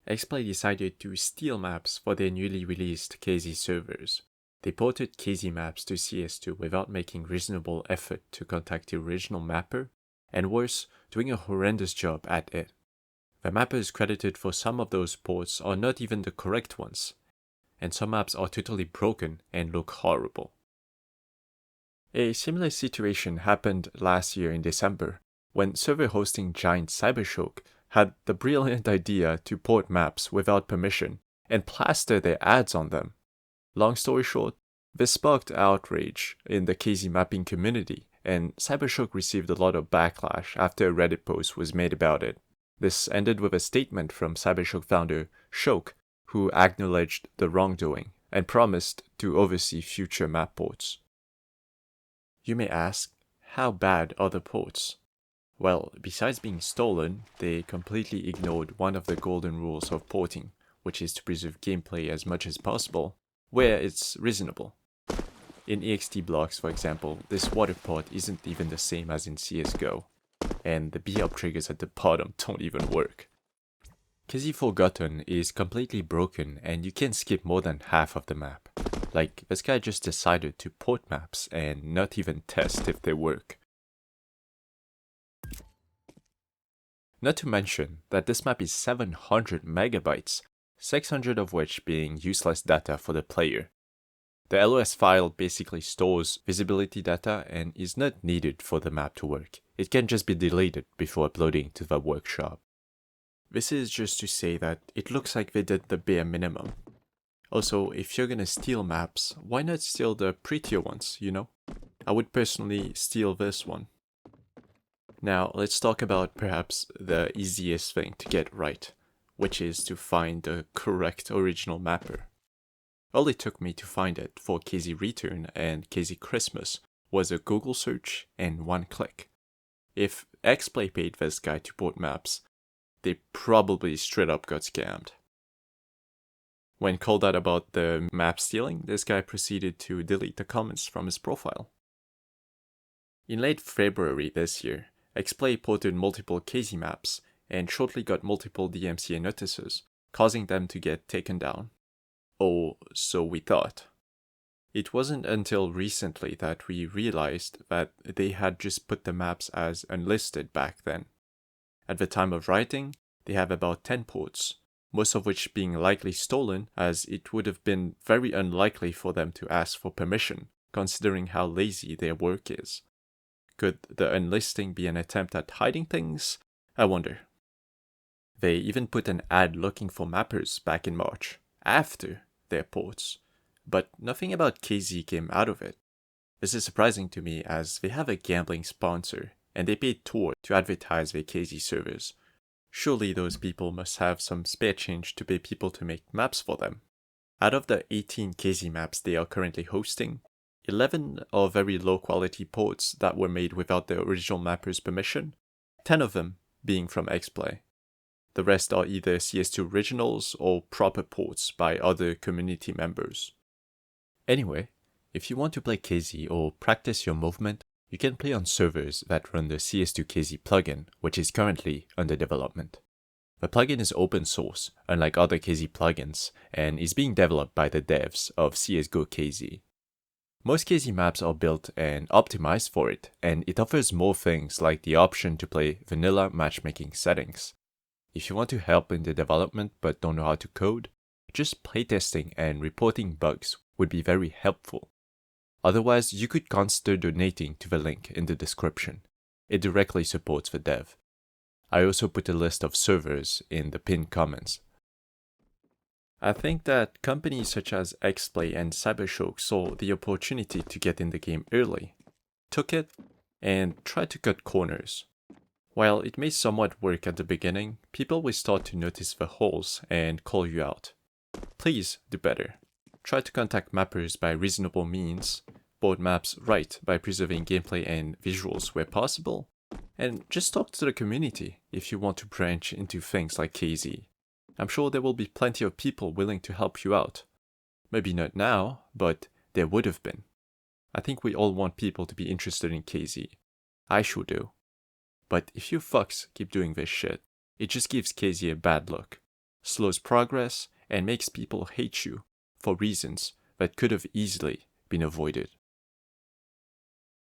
xplay decided to steal maps for their newly released KZ servers. They ported KZ maps to CS2 without making reasonable effort to contact the original mapper, and worse, doing a horrendous job at it. The mappers credited for some of those ports are not even the correct ones, and some maps are totally broken and look horrible. A similar situation happened last year in December, when server hosting giant Cybershoke had the brilliant idea to port maps without permission and plaster their ads on them. Long story short, this sparked outrage in the KZ mapping community, and Cybershoke received a lot of backlash after a Reddit post was made about it. This ended with a statement from Cybershoke founder Shoke, who acknowledged the wrongdoing and promised to oversee future map ports. You may ask, how bad are the ports? Well, besides being stolen, they completely ignored one of the golden rules of porting, which is to preserve gameplay as much as possible, where it's reasonable. In EXT blocks, for example, this water port isn't even the same as in CSGO, and the B-up triggers at the bottom don't even work. KZ Forgotten is completely broken and you can skip more than half of the map. Like, this guy just decided to port maps and not even test if they work. Not to mention that this map is 700 megabytes, 600 of which being useless data for the player. The LOS file basically stores visibility data and is not needed for the map to work. It can just be deleted before uploading to the workshop. This is just to say that it looks like they did the bare minimum. Also, if you're gonna steal maps, why not steal the prettier ones, you know? I would personally steal this one. Now, let's talk about perhaps the easiest thing to get right, which is to find the correct original mapper. All it took me to find it for KZ Return and KZ Christmas was a Google search and one click. If xplay paid this guy to port maps, they probably straight up got scammed. When called out about the map stealing, this guy proceeded to delete the comments from his profile. In late February this year, xplay ported multiple KZ maps and shortly got multiple DMCA notices, causing them to get taken down. Or so we thought. It wasn't until recently that we realized that they had just put the maps as unlisted back then. At the time of writing, they have about 10 ports, most of which being likely stolen, as it would have been very unlikely for them to ask for permission, considering how lazy their work is. Could the unlisting be an attempt at hiding things? I wonder. They even put an ad looking for mappers back in March, after their ports, but nothing about KZ came out of it. This is surprising to me as they have a gambling sponsor, and they paid Tor to advertise their KZ servers. Surely those people must have some spare change to pay people to make maps for them. Out of the 18 KZ maps they are currently hosting, 11 are very low quality ports that were made without the original mapper's permission, 10 of them being from xplay. The rest are either CS2 originals or proper ports by other community members. Anyway, if you want to play KZ or practice your movement, you can play on servers that run the CS2 KZ plugin, which is currently under development. The plugin is open source, unlike other KZ plugins, and is being developed by the devs of cs2 KZ. Most KZ maps are built and optimized for it, and it offers more things like the option to play vanilla matchmaking settings. If you want to help in the development but don't know how to code, just playtesting and reporting bugs would be very helpful. Otherwise, you could consider donating to the link in the description. It directly supports the dev. I also put a list of servers in the pinned comments. I think that companies such as xplay and Cybershoke saw the opportunity to get in the game early, took it, and tried to cut corners. While it may somewhat work at the beginning, people will start to notice the holes and call you out. Please do better. Try to contact mappers by reasonable means, board maps right by preserving gameplay and visuals where possible, and just talk to the community if you want to branch into things like KZ. I'm sure there will be plenty of people willing to help you out. Maybe not now, but there would have been. I think we all want people to be interested in KZ. I sure do. But if you fucks keep doing this shit, it just gives KZ a bad look. slows progress, and makes people hate you for reasons that could have easily been avoided.